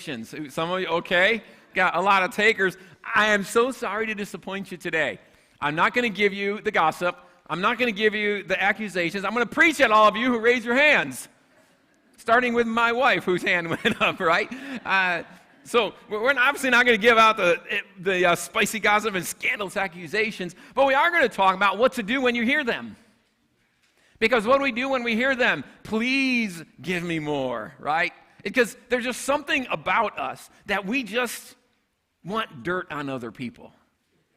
Some of you, okay? Got a lot of takers. I am so sorry to disappoint you today. I'm not going to give you the gossip. I'm not going to give you the accusations. I'm going to preach at all of you who raise your hands, starting with my wife, whose hand went up, right? So we're obviously not going to give out the spicy gossip and scandalous accusations, but we are going to talk about what to do when you hear them. Because what do we do when we hear them? Please give me more, right? Because there's just something about us that we just want dirt on other people.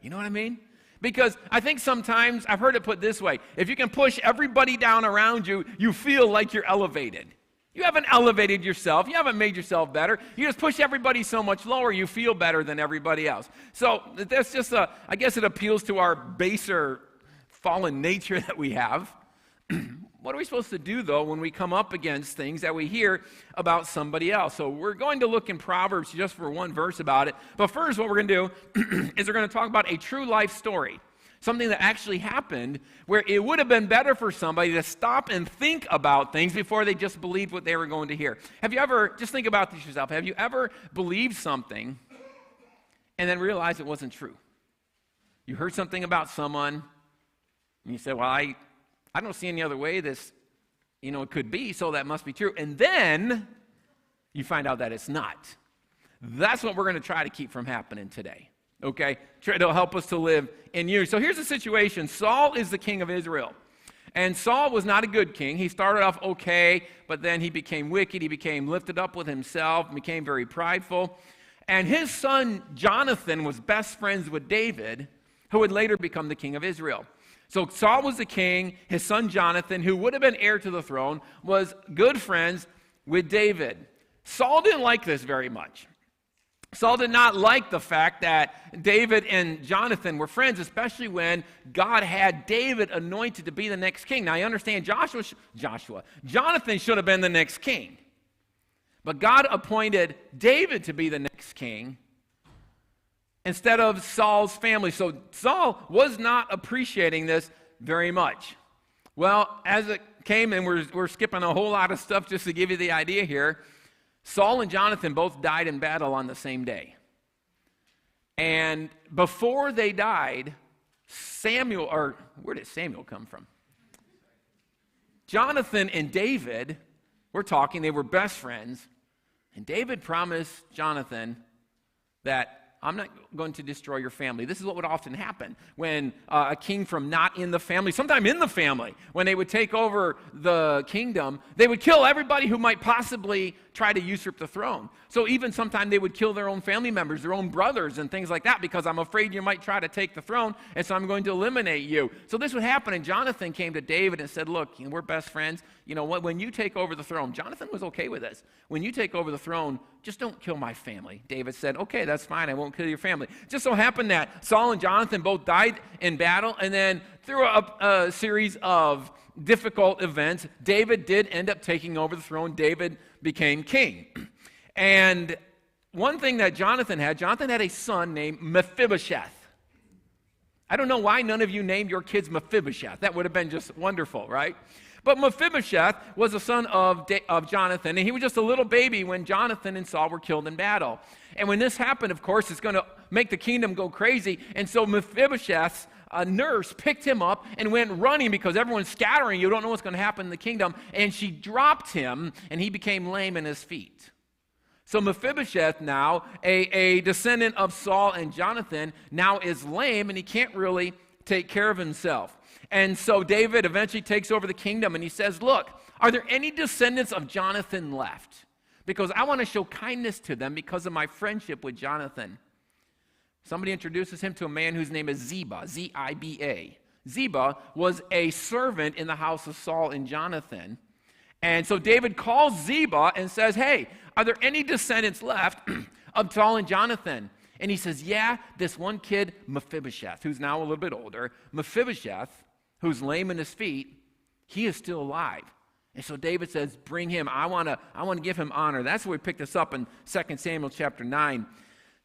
You know what I mean? Because I think sometimes, I've heard it put this way, if you can push everybody down around you, you feel like you're elevated. You haven't elevated yourself. You haven't made yourself better. You just push everybody so much lower, you feel better than everybody else. So that's just I guess it appeals to our baser fallen nature that we have. What are we supposed to do, though, when we come up against things that we hear about somebody else? So we're going to look in Proverbs just for one verse about it. But first, what we're going to do is we're going to talk about a true life story, something that actually happened where it would have been better for somebody to stop and think about things before they just believed what they were going to hear. Have you ever, just think about this yourself, have you ever believed something and then realized it wasn't true? You heard something about someone, and you said, well, I don't see any other way this, it could be, so that must be true. And then you find out that it's not. That's what we're going to try to keep from happening today, okay? It'll help us to live in unity. So here's the situation. Saul is the king of Israel. And Saul was not a good king. He started off okay, but then he became wicked. He became lifted up with himself, became very prideful. And his son Jonathan was best friends with David, who would later become the king of Israel. So Saul was the king. His son Jonathan, who would have been heir to the throne, was good friends with David. Saul didn't like this very much. Saul did not like the fact that David and Jonathan were friends, especially when God had David anointed to be the next king. Now, you understand, Jonathan should have been the next king. But God appointed David to be the next king instead of Saul's family. So Saul was not appreciating this very much. Well, as it came, and we're skipping a whole lot of stuff just to give you the idea here, Saul and Jonathan both died in battle on the same day. And before they died, where did Samuel come from? Jonathan and David were talking, they were best friends, and David promised Jonathan that I'm not going to destroy your family. This is what would often happen when a king from not in the family, sometime in the family, when they would take over the kingdom, they would kill everybody who might possibly try to usurp the throne. So even sometimes they would kill their own family members, their own brothers and things like that, because I'm afraid you might try to take the throne, and so I'm going to eliminate you. So this would happen, and Jonathan came to David and said, look, we're best friends. You know what? When you take over the throne, Jonathan was okay with this. When you take over the throne, just don't kill my family. David said, okay, that's fine. I won't kill your family. Just so happened that Saul and Jonathan both died in battle, and then through a series of difficult events, David did end up taking over the throne. David became king. And one thing that Jonathan had a son named Mephibosheth. I don't know why none of you named your kids Mephibosheth. That would have been just wonderful, right? But Mephibosheth was a son of Jonathan, and he was just a little baby when Jonathan and Saul were killed in battle. And when this happened, of course, it's going to make the kingdom go crazy. And so Mephibosheth's nurse picked him up and went running because everyone's scattering. You don't know what's going to happen in the kingdom. And she dropped him, and he became lame in his feet. So Mephibosheth now, a descendant of Saul and Jonathan, now is lame, and he can't really take care of himself. And so David eventually takes over the kingdom, and he says, look, are there any descendants of Jonathan left? Because I want to show kindness to them because of my friendship with Jonathan. Somebody introduces him to a man whose name is Ziba, Z-I-B-A. Ziba was a servant in the house of Saul and Jonathan. And so David calls Ziba and says, hey, are there any descendants left of Saul and Jonathan? And he says, yeah, this one kid, Mephibosheth, who's now a little bit older, Mephibosheth, who's lame in his feet, he is still alive. And so David says, bring him. I want to give him honor. That's where we pick this up in 2 Samuel chapter 9,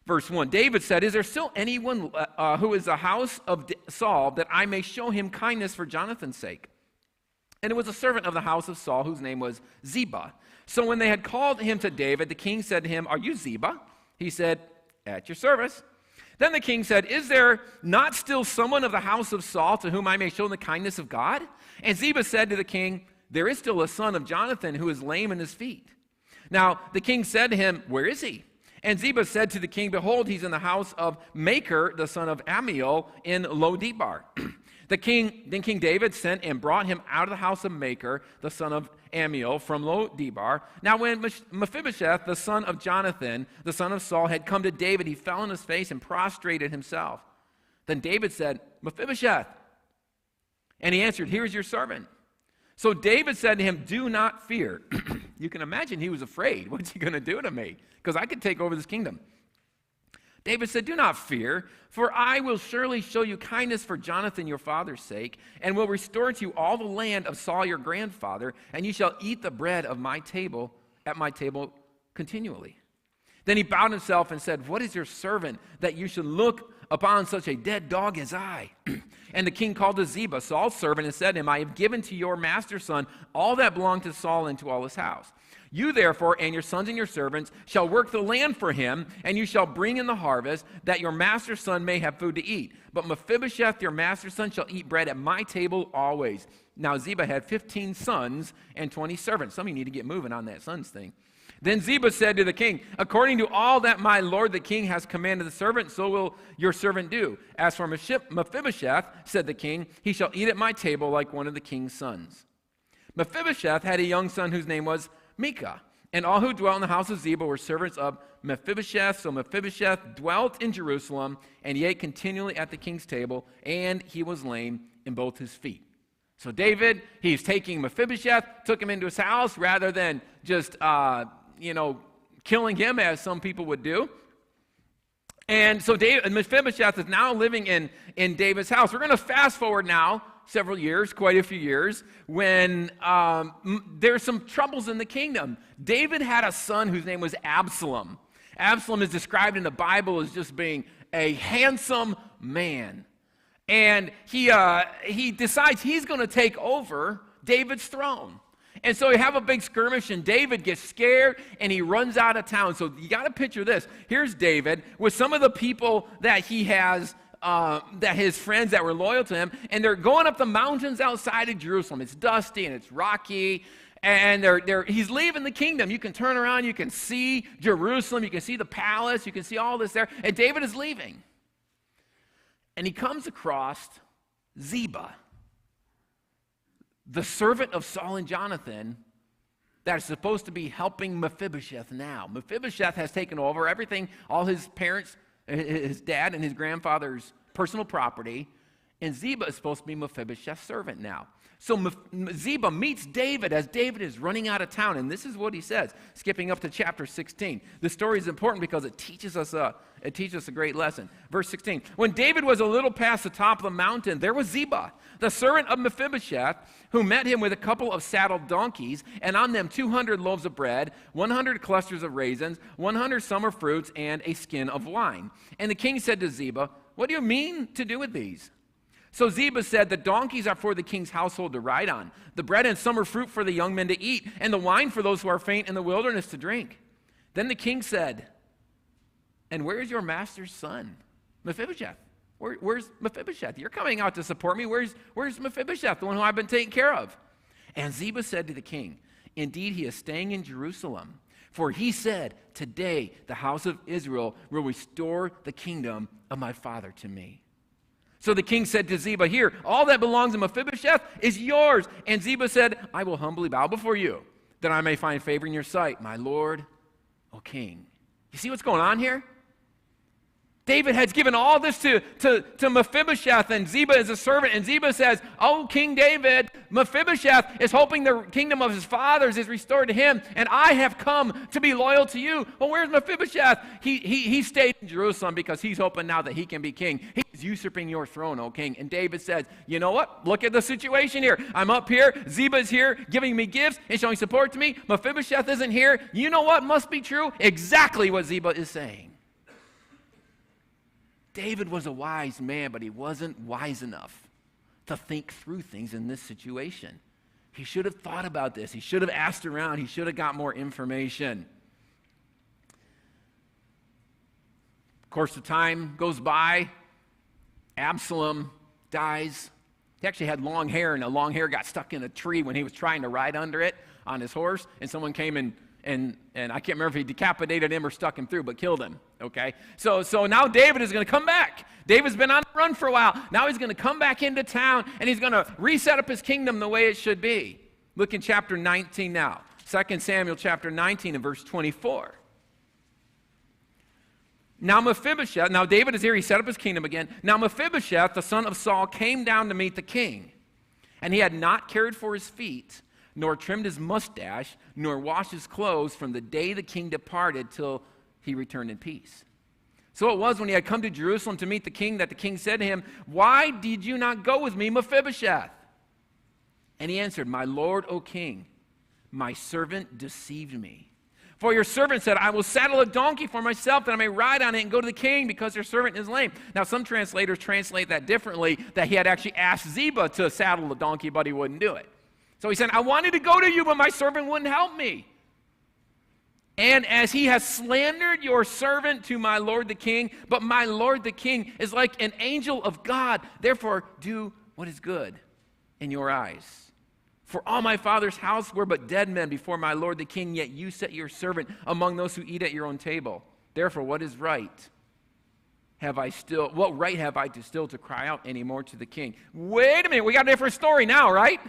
verse 1. David said, is there still anyone who is the house of Saul that I may show him kindness for Jonathan's sake? And it was a servant of the house of Saul whose name was Ziba. So when they had called him to David, the king said to him, "Are you Ziba?" He said, "At your service." Then the king said, "Is there not still someone of the house of Saul to whom I may show the kindness of God?" And Ziba said to the king, "There is still a son of Jonathan who is lame in his feet." Now the king said to him, "Where is he?" And Ziba said to the king, "Behold, he's in the house of Machir, the son of Ammiel, in Lo-debar." Then King David sent and brought him out of the house of Machir, the son of Ammiel, from Lo-debar. Now when Mephibosheth, the son of Jonathan, the son of Saul, had come to David, he fell on his face and prostrated himself. Then David said, "Mephibosheth." And he answered, "Here is your servant." So David said to him, "Do not fear." You can imagine he was afraid. What's he going to do to me? Because I could take over this kingdom. David said, "Do not fear, for I will surely show you kindness for Jonathan your father's sake, and will restore to you all the land of Saul your grandfather, and you shall eat the bread of my table at my table continually." Then he bowed himself and said, "What is your servant that you should look upon such a dead dog as I?" And the king called to Ziba, Saul's servant, and said to him, "I have given to your master's son all that belonged to Saul and to all his house. You therefore and your sons and your servants shall work the land for him, and you shall bring in the harvest, that your master's son may have food to eat. But Mephibosheth, your master's son, shall eat bread at my table always." Now Ziba had 15 sons and 20 servants. Some of you need to get moving on that sons thing. Then Ziba said to the king, "According to all that my lord the king has commanded the servant, so will your servant do. As for Mephibosheth," said the king, "he shall eat at my table like one of the king's sons." Mephibosheth had a young son whose name was Micah, and all who dwelt in the house of Ziba were servants of Mephibosheth. So Mephibosheth dwelt in Jerusalem, and he ate continually at the king's table, and he was lame in both his feet. So David, he's taking Mephibosheth, took him into his house rather than just killing him, as some people would do. And so Mephibosheth is now living in David's house. We're going to fast forward now several years, quite a few years, when there's some troubles in the kingdom. David had a son whose name was Absalom. Absalom is described in the Bible as just being a handsome man. And he decides he's going to take over David's throne. And so you have a big skirmish, and David gets scared, and he runs out of town. So you got to picture this. Here's David with some of the people that he has, that his friends that were loyal to him, and they're going up the mountains outside of Jerusalem. It's dusty, and it's rocky, and he's leaving the kingdom. You can turn around, you can see Jerusalem, you can see the palace, you can see all this there, and David is leaving. And he comes across Ziba, the servant of Saul and Jonathan, that is supposed to be helping Mephibosheth now. Mephibosheth has taken over everything, all his parents, his dad and his grandfather's personal property, and Ziba is supposed to be Mephibosheth's servant now. So Ziba meets David as David is running out of town, and this is what he says, skipping up to chapter 16. This story is important because it teaches us a great lesson. Verse 16, when David was a little past the top of the mountain, there was Ziba, the servant of Mephibosheth, who met him with a couple of saddled donkeys, and on them 200 loaves of bread, 100 clusters of raisins, 100 summer fruits, and a skin of wine. And the king said to Ziba, "What do you mean to do with these?" So Ziba said, "The donkeys are for the king's household to ride on, the bread and summer fruit for the young men to eat, and the wine for those who are faint in the wilderness to drink." Then the king said, "And where is your master's son, Mephibosheth? Where's Mephibosheth? You're coming out to support me. Where's Mephibosheth, the one who I've been taking care of?" And Ziba said to the king, "Indeed, he is staying in Jerusalem. For he said, 'Today the house of Israel will restore the kingdom of my father to me.'" So the king said to Ziba, "Here, all that belongs to Mephibosheth is yours." And Ziba said, "I will humbly bow before you, that I may find favor in your sight, my lord, O king." You see what's going on here? David has given all this to Mephibosheth, and Ziba is a servant, and Ziba says, "Oh, King David, Mephibosheth is hoping the kingdom of his fathers is restored to him, and I have come to be loyal to you." Well, where's Mephibosheth? He stayed in Jerusalem because he's hoping now that he can be king. He's usurping your throne, O king. And David says, "You know what? Look at the situation here. I'm up here. Ziba's here giving me gifts and showing support to me. Mephibosheth isn't here. You know what must be true? Exactly what Ziba is saying." David was a wise man, but he wasn't wise enough to think through things in this situation. He should have thought about this. He should have asked around. He should have got more information. Of course, the time goes by. Absalom dies. He actually had long hair, and the long hair got stuck in a tree when he was trying to ride under it on his horse, and someone came and I can't remember if he decapitated him or stuck him through, but killed him, okay? So now David is going to come back. David's been on the run for a while. Now he's going to come back into town, and he's going to reset up his kingdom the way it should be. Look in chapter 19 now. 2 Samuel chapter 19 and verse 24. Now David is here. He set up his kingdom again. Now Mephibosheth, the son of Saul, came down to meet the king. And he had not cared for his feet, nor trimmed his mustache, nor washed his clothes from the day the king departed till he returned in peace. So it was when he had come to Jerusalem to meet the king that the king said to him, "Why did you not go with me, Mephibosheth?" And he answered, "My lord, O king, my servant deceived me. For your servant said, I will saddle a donkey for myself that I may ride on it and go to the king because your servant is lame." Now some translators translate that differently, that he had actually asked Ziba to saddle the donkey, but he wouldn't do it. So he said, "I wanted to go to you, but my servant wouldn't help me. And as he has slandered your servant to my lord the king, but my lord the king is like an angel of God, therefore do what is good in your eyes. For all my father's house were but dead men before my lord the king, yet you set your servant among those who eat at your own table. Therefore, what right have I still to cry out anymore to the king?" Wait a minute, we got a different story now, right?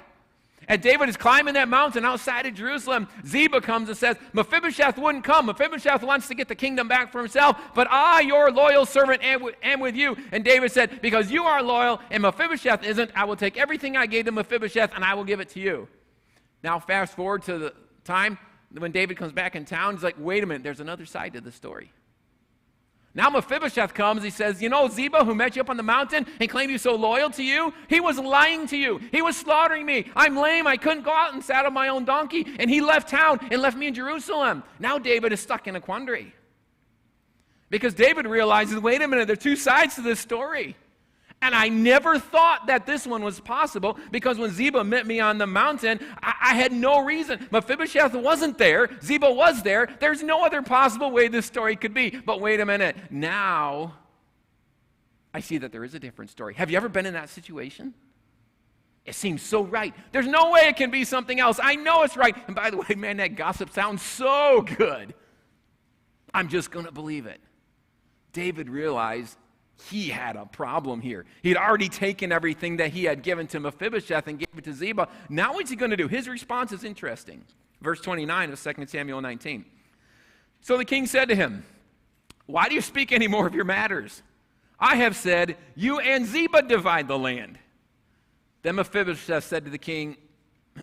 And David is climbing that mountain outside of Jerusalem. Ziba comes and says, Mephibosheth wouldn't come. Mephibosheth wants to get the kingdom back for himself, but I, your loyal servant, am with you. And David said, because you are loyal and Mephibosheth isn't, I will take everything I gave to Mephibosheth and I will give it to you. Now fast forward to the time when David comes back in town. He's like, wait a minute, there's another side to the story. Now Mephibosheth comes, he says, you know Ziba who met you up on the mountain and claimed he was so loyal to you? He was lying to you. He was slaughtering me. I'm lame. I couldn't go out and saddle my own donkey. And he left town and left me in Jerusalem. Now David is stuck in a quandary. Because David realizes, wait a minute, there are two sides to this story. And I never thought that this one was possible because when Ziba met me on the mountain, I had no reason. Mephibosheth wasn't there. Ziba was there. There's no other possible way this story could be. But wait a minute. Now, I see that there is a different story. Have you ever been in that situation? It seems so right. There's no way it can be something else. I know it's right. And by the way, man, that gossip sounds so good. I'm just going to believe it. David realized he had a problem here. He'd already taken everything that he had given to Mephibosheth and gave it to Ziba. Now what's he going to do? His response is interesting. Verse 29 of 2 Samuel 19. So the king said to him, "Why do you speak any more of your matters? I have said, you and Ziba divide the land." Then Mephibosheth said to the king,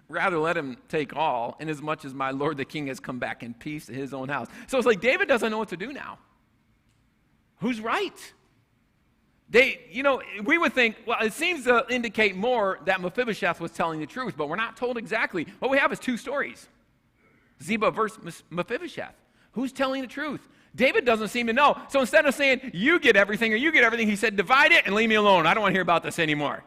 "Rather let him take all, inasmuch as my lord the king has come back in peace to his own house." So it's like David doesn't know what to do now. Who's right? We would think, well, it seems to indicate more that Mephibosheth was telling the truth, but we're not told exactly. What we have is two stories. Ziba versus Mephibosheth. Who's telling the truth? David doesn't seem to know. So instead of saying, you get everything or you get everything, he said, divide it and leave me alone. I don't want to hear about this anymore.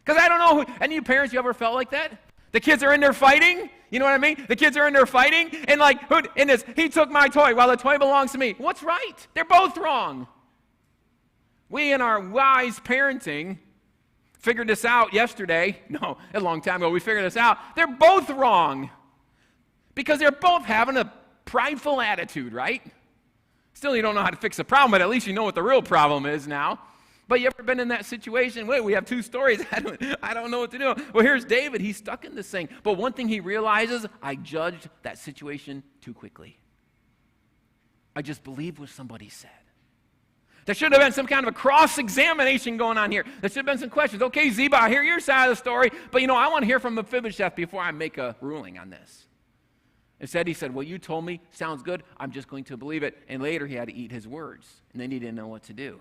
Because I don't know any of you parents, you ever felt like that? The kids are in there fighting. You know what I mean? The kids are in there fighting. And he took my toy while the toy belongs to me. What's right? They're both wrong. We in our wise parenting figured this out yesterday. No, a long time ago we figured this out. They're both wrong because they're both having a prideful attitude, right? Still, you don't know how to fix the problem, but at least you know what the real problem is now. But you ever been in that situation? Wait, we have two stories. I don't know what to do. Well, here's David. He's stuck in this thing. But one thing he realizes, I judged that situation too quickly. I just believed what somebody said. There should have been some kind of a cross-examination going on here. There should have been some questions. Okay, Ziba, I hear your side of the story, but I want to hear from Mephibosheth before I make a ruling on this. Instead, he said, well, you told me, sounds good, I'm just going to believe it. And later, he had to eat his words, and then he didn't know what to do.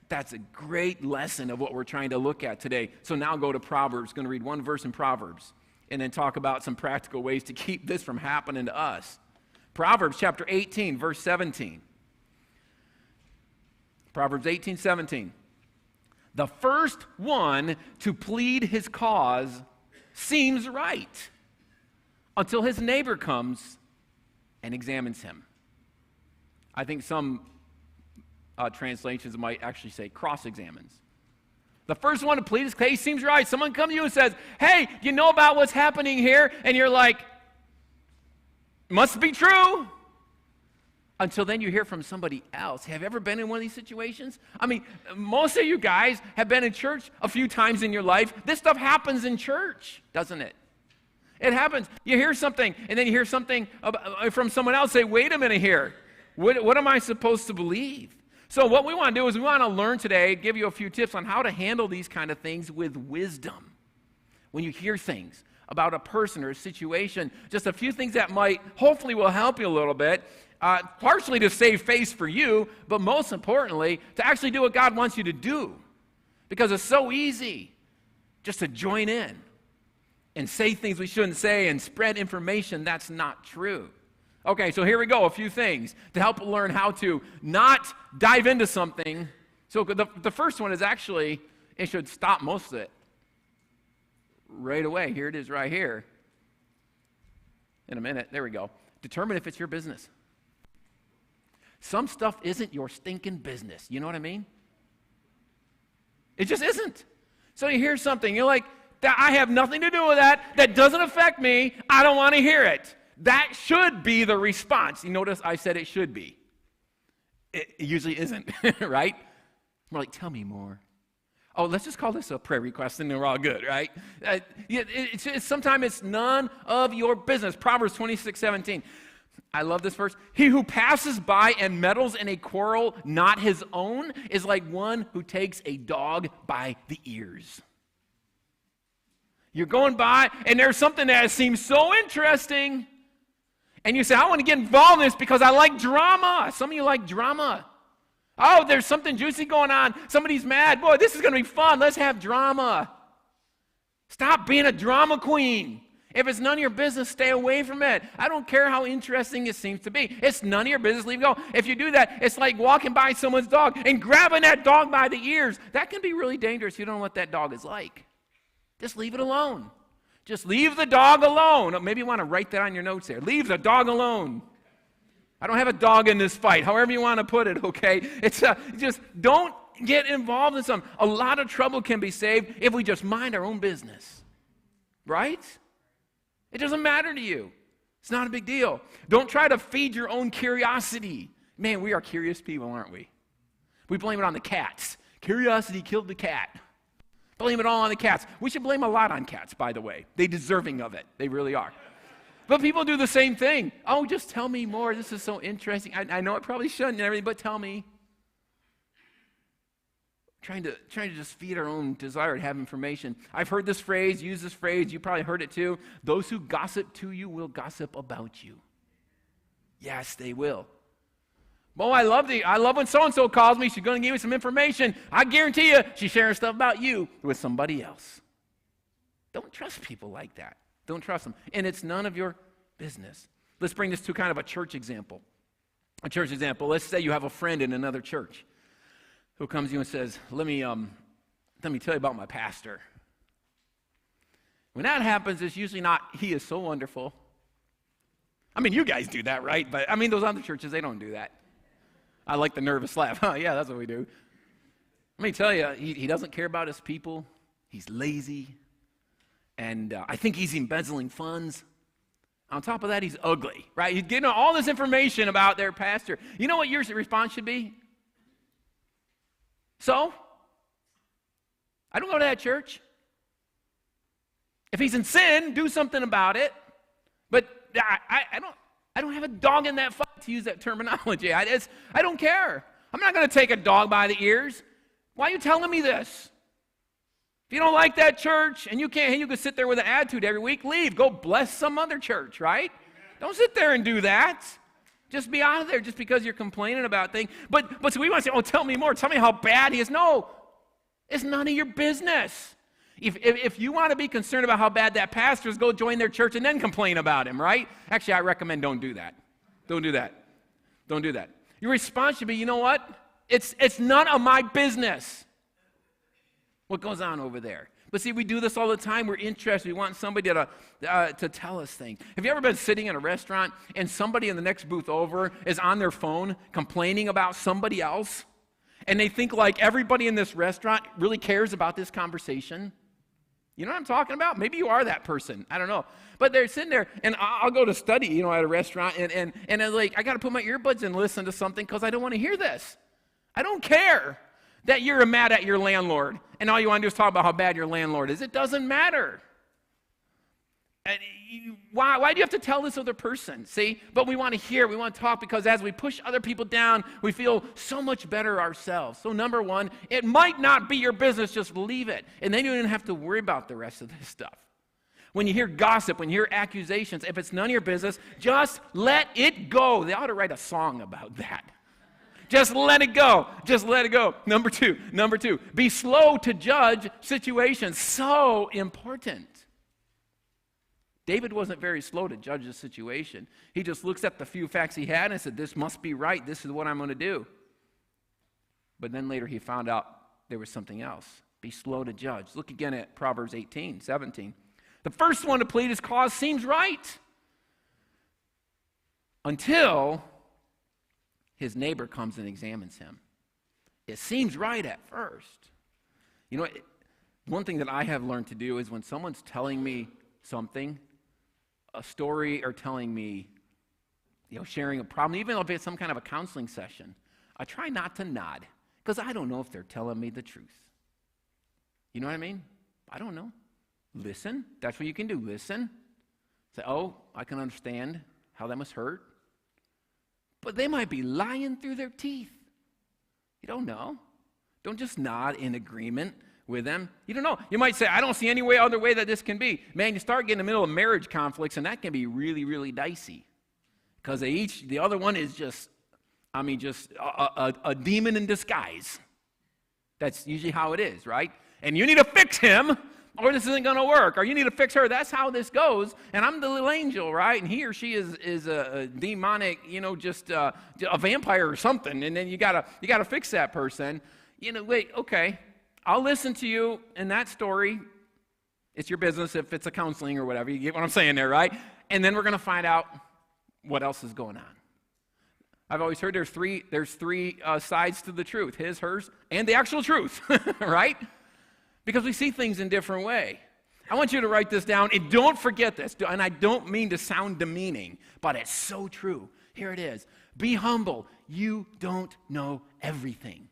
That's a great lesson of what we're trying to look at today. So now go to Proverbs. Going to read one verse in Proverbs, and then talk about some practical ways to keep this from happening to us. Proverbs chapter 18, verse 17. Proverbs 18:17. The first one to plead his cause seems right until his neighbor comes and examines him. I think some translations might actually say cross-examines. The first one to plead his case seems right. Someone comes to you and says, hey, you know about what's happening here? And you're like, must be true. Until then you hear from somebody else. Have you ever been in one of these situations? I mean, most of you guys have been in church a few times in your life. This stuff happens in church, doesn't it? It happens. You hear something, and then you hear something from someone else. Say, wait a minute here. What am I supposed to believe? So what we want to do is we want to learn today, give you a few tips on how to handle these kind of things with wisdom. When you hear things about a person or a situation, just a few things that might, hopefully will help you a little bit, partially to save face for you, but most importantly, to actually do what God wants you to do. Because it's so easy just to join in and say things we shouldn't say and spread information that's not true. Okay, so here we go, a few things to help learn how to not dive into something. So the first one is actually, it should stop most of it right away. Here it is right here. In a minute, there we go. Determine if it's your business. Some stuff isn't your stinking business. You know what I mean? It just isn't. So you hear something, you're like, I have nothing to do with that. That doesn't affect me. I don't want to hear it. That should be the response. You notice I said it should be. It usually isn't, right? We're like, tell me more. Oh, let's just call this a prayer request and then we're all good, right? Sometimes it's none of your business. Proverbs 26:17. I love this verse. He who passes by and meddles in a quarrel not his own is like one who takes a dog by the ears. You're going by and there's something that seems so interesting. And you say, I want to get involved in this because I like drama. Some of you like drama. Oh, there's something juicy going on. Somebody's mad. Boy, this is going to be fun. Let's have drama. Stop being a drama queen. If it's none of your business, stay away from it. I don't care how interesting it seems to be. It's none of your business. Leave it go. If you do that, it's like walking by someone's dog and grabbing that dog by the ears. That can be really dangerous. You don't know what that dog is like. Just leave it alone. Just leave the dog alone. Maybe you want to write that on your notes there. Leave the dog alone. I don't have a dog in this fight, however you want to put it, okay? It's just don't get involved in something. A lot of trouble can be saved if we just mind our own business, right? It doesn't matter to you. It's not a big deal. Don't try to feed your own curiosity. Man, we are curious people, aren't we? We blame it on the cats. Curiosity killed the cat. Blame it all on the cats. We should blame a lot on cats, by the way. They're deserving of it. They really are. But people do the same thing. Oh, just tell me more. This is so interesting. I know I probably shouldn't and everything, but tell me. Trying to just feed our own desire to have information. I've heard this phrase, use this phrase. You probably heard it too. Those who gossip to you will gossip about you. Yes, they will. Oh, I love when so-and-so calls me. She's going to give me some information. I guarantee you she's sharing stuff about you with somebody else. Don't trust people like that. Don't trust them. And it's none of your business. Let's bring this to kind of a church example. A church example. Let's say you have a friend in another church who comes to you and says, let me tell you about my pastor. When that happens, it's usually not, he is so wonderful. I mean, you guys do that, right? But I mean, those other churches, they don't do that. I like the nervous laugh. Oh, yeah, that's what we do. Let me tell you, he doesn't care about his people. He's lazy. And I think he's embezzling funds. On top of that, he's ugly, right? He's getting all this information about their pastor. You know what your response should be? So? I don't go to that church. If he's in sin, do something about it. But I don't have a dog in that fight, to use that terminology. I don't care. I'm not going to take a dog by the ears. Why are you telling me this? If you don't like that church and you can sit there with an attitude every week, leave. Go bless some other church, right? Don't sit there and do that. Just be out of there just because you're complaining about things. But so we want to say, oh, tell me more. Tell me how bad he is. No, it's none of your business. If you want to be concerned about how bad that pastor is, go join their church and then complain about him, right? Actually, I recommend don't do that. Don't do that. Don't do that. Your response should be, you know what? It's none of my business what goes on over there. But see, we do this all the time. We're interested. We want somebody to tell us things. Have you ever been sitting in a restaurant and somebody in the next booth over is on their phone complaining about somebody else? And they think like everybody in this restaurant really cares about this conversation? You know what I'm talking about? Maybe you are that person. I don't know. But they're sitting there, and I'll go to study, at a restaurant, and I'm like, I got to put my earbuds in and listen to something because I don't want to hear this. I don't care that you're mad at your landlord, and all you want to do is talk about how bad your landlord is. It doesn't matter. And why do you have to tell this other person? See? But we want to hear, we want to talk, because as we push other people down, we feel so much better ourselves. So number one, it might not be your business, just leave it. And then you don't have to worry about the rest of this stuff. When you hear gossip, when you hear accusations, if it's none of your business, just let it go. They ought to write a song about that. Just let it go. Just let it go. Number two, be slow to judge situations. So important. David wasn't very slow to judge the situation. He just looks at the few facts he had and said, this must be right. This is what I'm going to do. But then later he found out there was something else. Be slow to judge. Look again at Proverbs 18:17. The first one to plead his cause seems right until his neighbor comes and examines him. It seems right at first. One thing that I have learned to do is when someone's telling me something, a story, or telling me, sharing a problem, even if it's some kind of a counseling session, I try not to nod because I don't know if they're telling me the truth. You know what I mean? I don't know. Listen. That's what you can do. Listen. Say, oh, I can understand how that must hurt. But they might be lying through their teeth. You don't know. Don't just nod in agreement with them. You don't know. You might say, I don't see any other way that this can be. Man, you start getting in the middle of marriage conflicts, and that can be really, really dicey. Because the other one is just a demon in disguise. That's usually how it is, right? And you need to fix him, or this isn't going to work. Or you need to fix her. That's how this goes. And I'm the little angel, right? And he or she is a demonic, just a vampire or something. And then you gotta fix that person. Wait, okay. I'll listen to you in that story. It's your business if it's a counseling or whatever. You get what I'm saying there, right? And then we're going to find out what else is going on. I've always heard there's three sides to the truth: his, hers, and the actual truth, right? Because we see things in different way. I want you to write this down, and don't forget this. And I don't mean to sound demeaning, but it's so true. Here it is. Be humble. You don't know everything.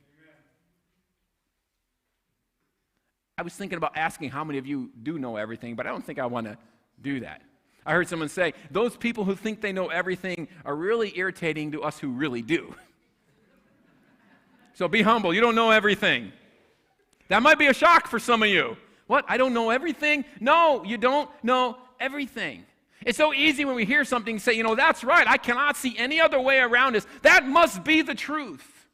I was thinking about asking how many of you do know everything, but I don't think I want to do that. I heard someone say, those people who think they know everything are really irritating to us who really do. So be humble. You don't know everything. That might be a shock for some of you. What? I don't know everything? No, you don't know everything. It's so easy when we hear something say, that's right. I cannot see any other way around this. That must be the truth.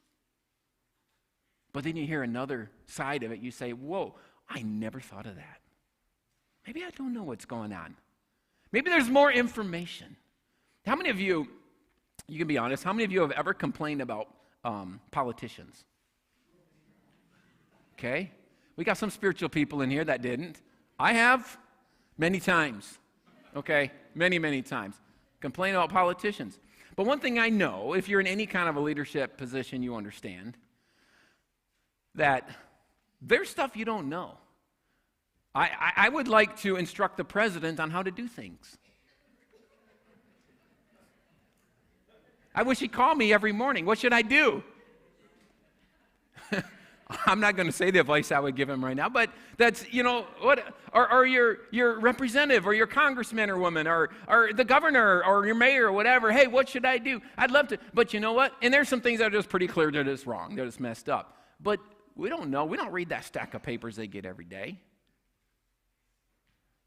But then you hear another side of it. You say, whoa, I never thought of that. Maybe I don't know what's going on. Maybe there's more information. How many of you can be honest, how many of you have ever complained about politicians? Okay? We got some spiritual people in here that didn't. I have many times. Okay? Many, many times. Complain about politicians. But one thing I know, if you're in any kind of a leadership position, you understand that there's stuff you don't know. I would like to instruct the president on how to do things. I wish he'd call me every morning. What should I do? I'm not going to say the advice I would give him right now, but that's, or your representative or your congressman or woman or the governor or your mayor or whatever. Hey, what should I do? I'd love to, but you know what? And there's some things that are just pretty clear that it's wrong, that it's messed up. But we don't know. We don't read that stack of papers they get every day.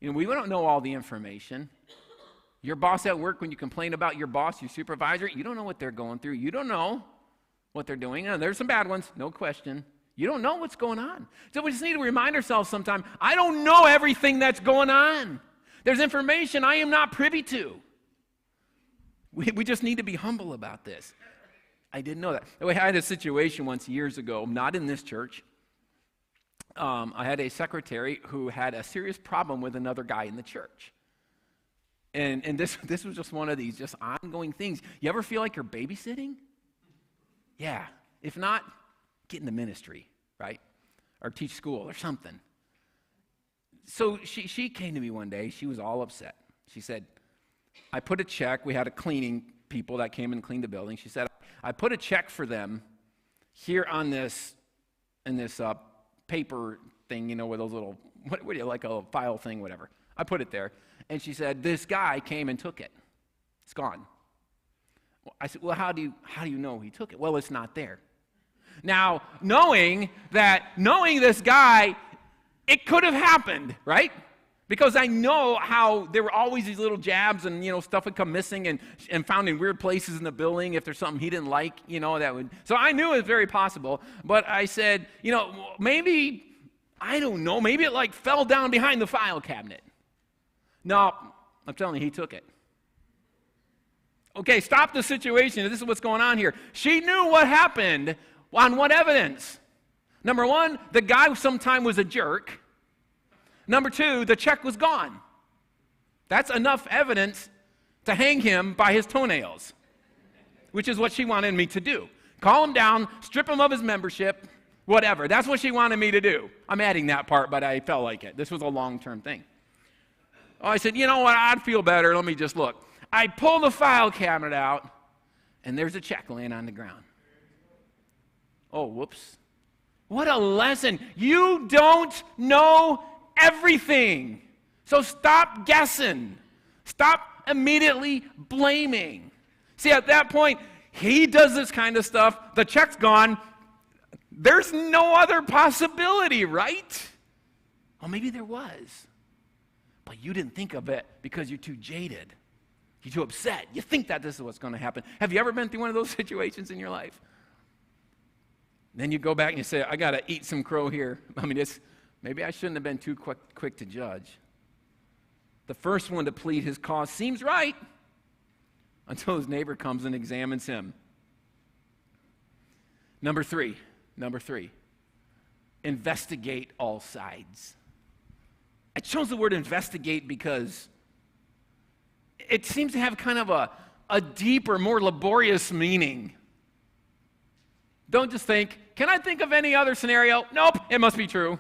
We don't know all the information. Your boss at work, when you complain about your boss, your supervisor, you don't know what they're going through. You don't know what they're doing. And there's some bad ones, no question. You don't know what's going on. So we just need to remind ourselves sometime, I don't know everything that's going on. There's information I am not privy to. We just need to be humble about this. I didn't know that. We had a situation once years ago, not in this church. I had a secretary who had a serious problem with another guy in the church. And this was just one of these just ongoing things. You ever feel like you're babysitting? Yeah. If not, get in the ministry, right? Or teach school or something. So she came to me one day. She was all upset. She said, I put a check. We had a cleaning people that came and cleaned the building. She said, I put a check for them here on this, in this paper thing, you know, with those little, what do you, like a file thing, whatever. I put it there. And she said, this guy came and took it. It's gone. Well, I said, well, how do you know he took it? Well, it's not there. Now, knowing this guy, it could have happened, right? Because I know how there were always these little jabs and, you know, stuff would come missing and found in weird places in the building if there's something he didn't like, you know, that would. So I knew it was very possible. But I said, you know, maybe, I don't know, maybe it like fell down behind the file cabinet. No, I'm telling you, he took it. Okay, stop the situation. This is what's going on here. She knew what happened. On what evidence? Number one, the guy sometime was a jerk. Number two, the check was gone. That's enough evidence to hang him by his toenails, which is what she wanted me to do. Call him down, strip him of his membership, whatever. That's what she wanted me to do. I'm adding that part, but I felt like it. This was a long-term thing. Oh, I said, you know what, I'd feel better. Let me just look. I pull the file cabinet out, and there's a check laying on the ground. Oh, whoops. What a lesson. You don't know everything. So stop guessing. Stop immediately blaming. See, at that point, he does this kind of stuff. The check's gone. There's no other possibility, right? Well, maybe there was. But you didn't think of it because you're too jaded. You're too upset. You think that this is what's going to happen. Have you ever been through one of those situations in your life? Then you go back and you say, I got to eat some crow here. I mean, maybe I shouldn't have been too quick to judge. The first one to plead his cause seems right until his neighbor comes and examines him. Number three, investigate all sides. I chose the word investigate because it seems to have kind of a deeper, more laborious meaning. Don't just think, can I think of any other scenario? Nope, it must be true.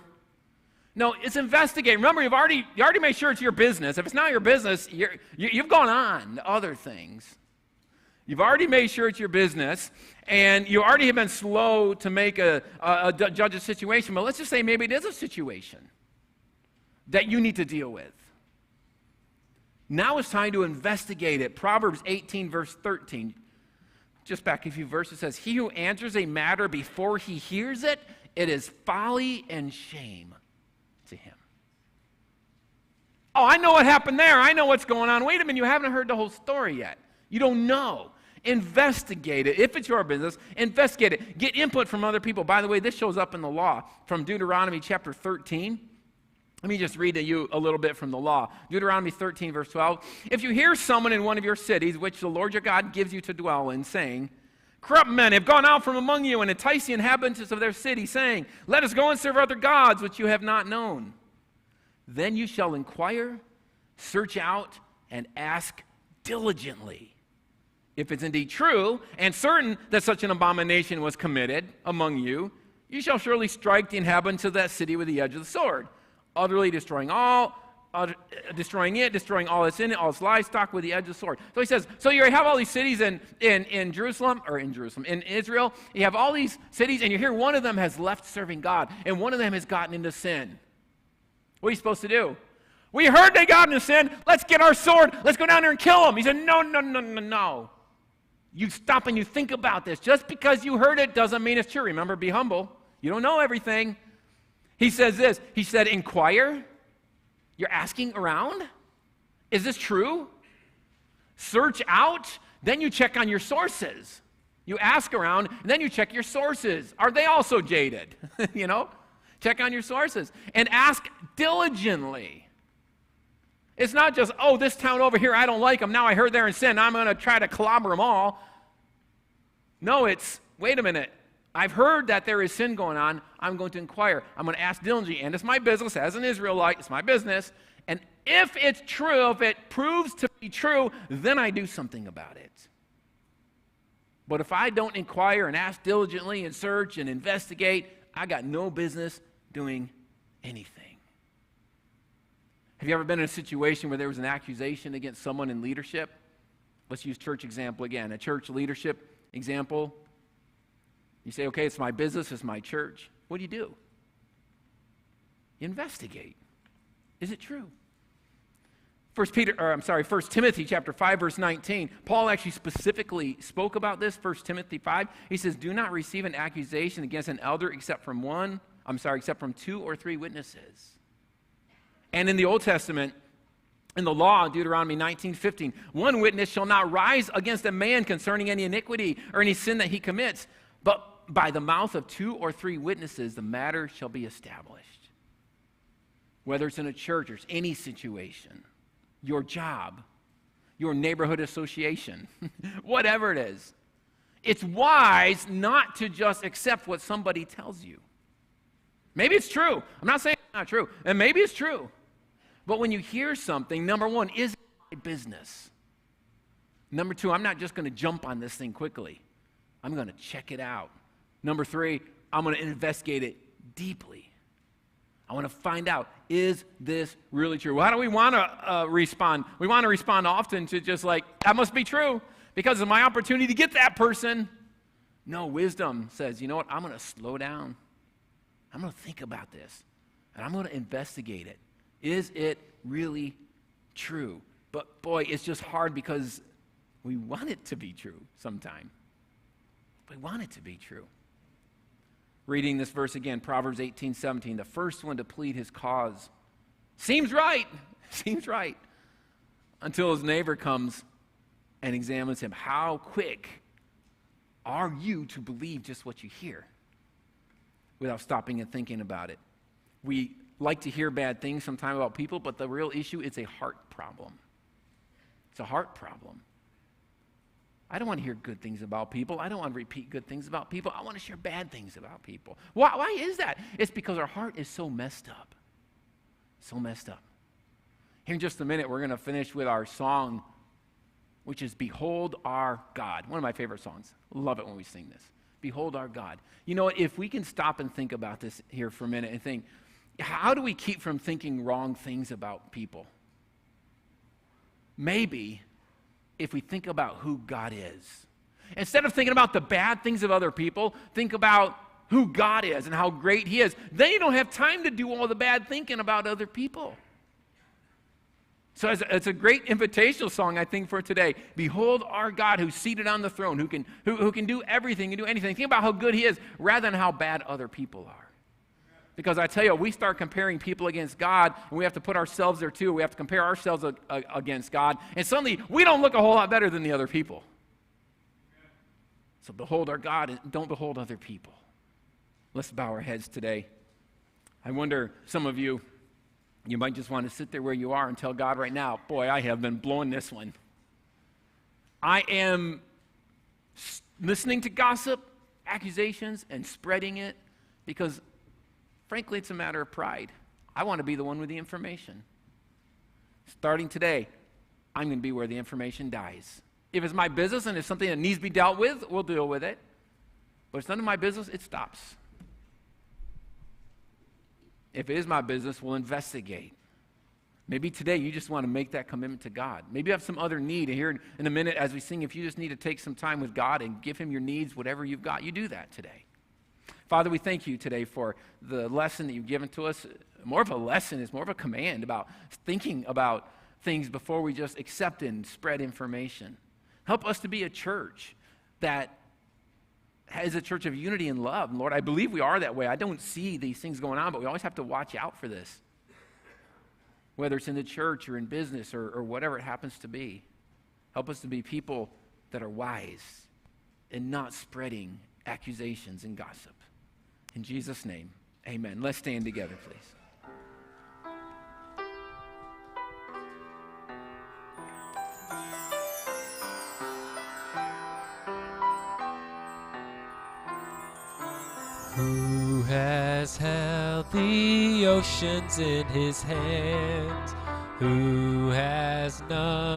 No, it's investigate. Remember, you already made sure it's your business. If it's not your business, you've gone on to other things. You've already made sure it's your business, and you already have been slow to make judge a situation. But let's just say maybe it is a situation that you need to deal with. Now it's time to investigate it. Proverbs 18, verse 13. Just back a few verses, says, he who answers a matter before he hears it, it is folly and shame to him. Oh, I know what happened there. I know what's going on. Wait a minute, you haven't heard the whole story yet. You don't know. Investigate it. If it's your business, investigate it. Get input from other people. By the way, this shows up in the law from Deuteronomy chapter 13. Let me just read to you a little bit from the law. Deuteronomy 13, verse 12. If you hear someone in one of your cities, which the Lord your God gives you to dwell in, saying, corrupt men have gone out from among you and entice the inhabitants of their city, saying, let us go and serve other gods which you have not known. Then you shall inquire, search out, and ask diligently. If it's indeed true and certain that such an abomination was committed among you, you shall surely strike the inhabitants of that city with the edge of the sword, utterly destroying all all its in it, all its livestock with the edge of the sword. So he says, so you have all these cities in Israel. You have all these cities, and you hear one of them has left serving God, and one of them has gotten into sin. What are you supposed to do? We heard they got into sin. Let's get our sword. Let's go down there and kill them. He said, no. You stop and you think about this. Just because you heard it doesn't mean it's true. Remember, be humble. You don't know everything. He says this. He said, inquire. You're asking around? Is this true? Search out. Then you check on your sources. You ask around, and then you check your sources. Are they also jaded? Check on your sources. And ask diligently. It's not just, oh, this town over here, I don't like them. Now I heard they're in sin. I'm going to try to clobber them all. No, it's, wait a minute. I've heard that there is sin going on. I'm going to inquire. I'm going to ask diligently, and it's my business as an Israelite. It's my business. And if it's true, if it proves to be true, then I do something about it. But if I don't inquire and ask diligently and search and investigate, I got no business doing anything. Have you ever been in a situation where there was an accusation against someone in leadership? Let's use church example again. A church leadership example. You say, okay, it's my business, it's my church. What do? You investigate. Is it true? 1 Timothy chapter 5, verse 19. Paul actually specifically spoke about this, 1 Timothy 5. He says, do not receive an accusation against an elder except from two or three witnesses. And in the Old Testament, in the law, Deuteronomy 19:15, one witness shall not rise against a man concerning any iniquity or any sin that he commits, but by the mouth of two or three witnesses, the matter shall be established. Whether it's in a church or any situation, your job, your neighborhood association, whatever it is, it's wise not to just accept what somebody tells you. Maybe it's true. I'm not saying it's not true. And maybe it's true. But when you hear something, number one, is it my business? Number two, I'm not just going to jump on this thing quickly. I'm going to check it out. Number three, I'm going to investigate it deeply. I want to find out, is this really true? How do we want to respond? We want to respond often to just like, that must be true because of my opportunity to get that person. No, wisdom says, you know what? I'm going to slow down. I'm going to think about this, and I'm going to investigate it. Is it really true? But boy, it's just hard because we want it to be true sometime. We want it to be true. Reading this verse again, Proverbs 18:17, the first one to plead his cause seems right, until his neighbor comes and examines him. How quick are you to believe just what you hear without stopping and thinking about it? We like to hear bad things sometimes about people, but the real issue is a heart problem. It's a heart problem. I don't want to hear good things about people. I don't want to repeat good things about people. I want to share bad things about people. Why is that? It's because our heart is so messed up. So messed up. Here in just a minute, we're going to finish with our song, which is Behold Our God. One of my favorite songs. Love it when we sing this. Behold our God. You know what? If we can stop and think about this here for a minute and think, how do we keep from thinking wrong things about people? Maybe if we think about who God is. Instead of thinking about the bad things of other people, think about who God is and how great he is. Then you don't have time to do all the bad thinking about other people. So it's a great invitational song, I think, for today. Behold our God who's seated on the throne, who can do everything and do anything. Think about how good he is rather than how bad other people are. Because I tell you, we start comparing people against God, and we have to put ourselves there too. We have to compare ourselves against God, and suddenly we don't look a whole lot better than the other people. So behold our God and don't behold other people. Let's bow our heads today. I wonder, some of you might just want to sit there where you are and tell God right now, boy, I have been blowing this one. I am listening to gossip, accusations, and spreading it because frankly, it's a matter of pride. I want to be the one with the information. Starting today, I'm going to be where the information dies. If it's my business and it's something that needs to be dealt with, we'll deal with it. But if it's none of my business, it stops. If it is my business, we'll investigate. Maybe today you just want to make that commitment to God. Maybe you have some other need. And here in a minute as we sing, if you just need to take some time with God and give him your needs, whatever you've got, you do that today. Father, we thank you today for the lesson that you've given to us. More of a lesson is more of a command about thinking about things before we just accept and spread information. Help us to be a church that is a church of unity and love. And Lord, I believe we are that way. I don't see these things going on, but we always have to watch out for this. Whether it's in the church or in business or whatever it happens to be. Help us to be people that are wise and not spreading accusations and gossip. In Jesus' name, amen. Let's stand together, please. Who has held the oceans in his hands? Who has known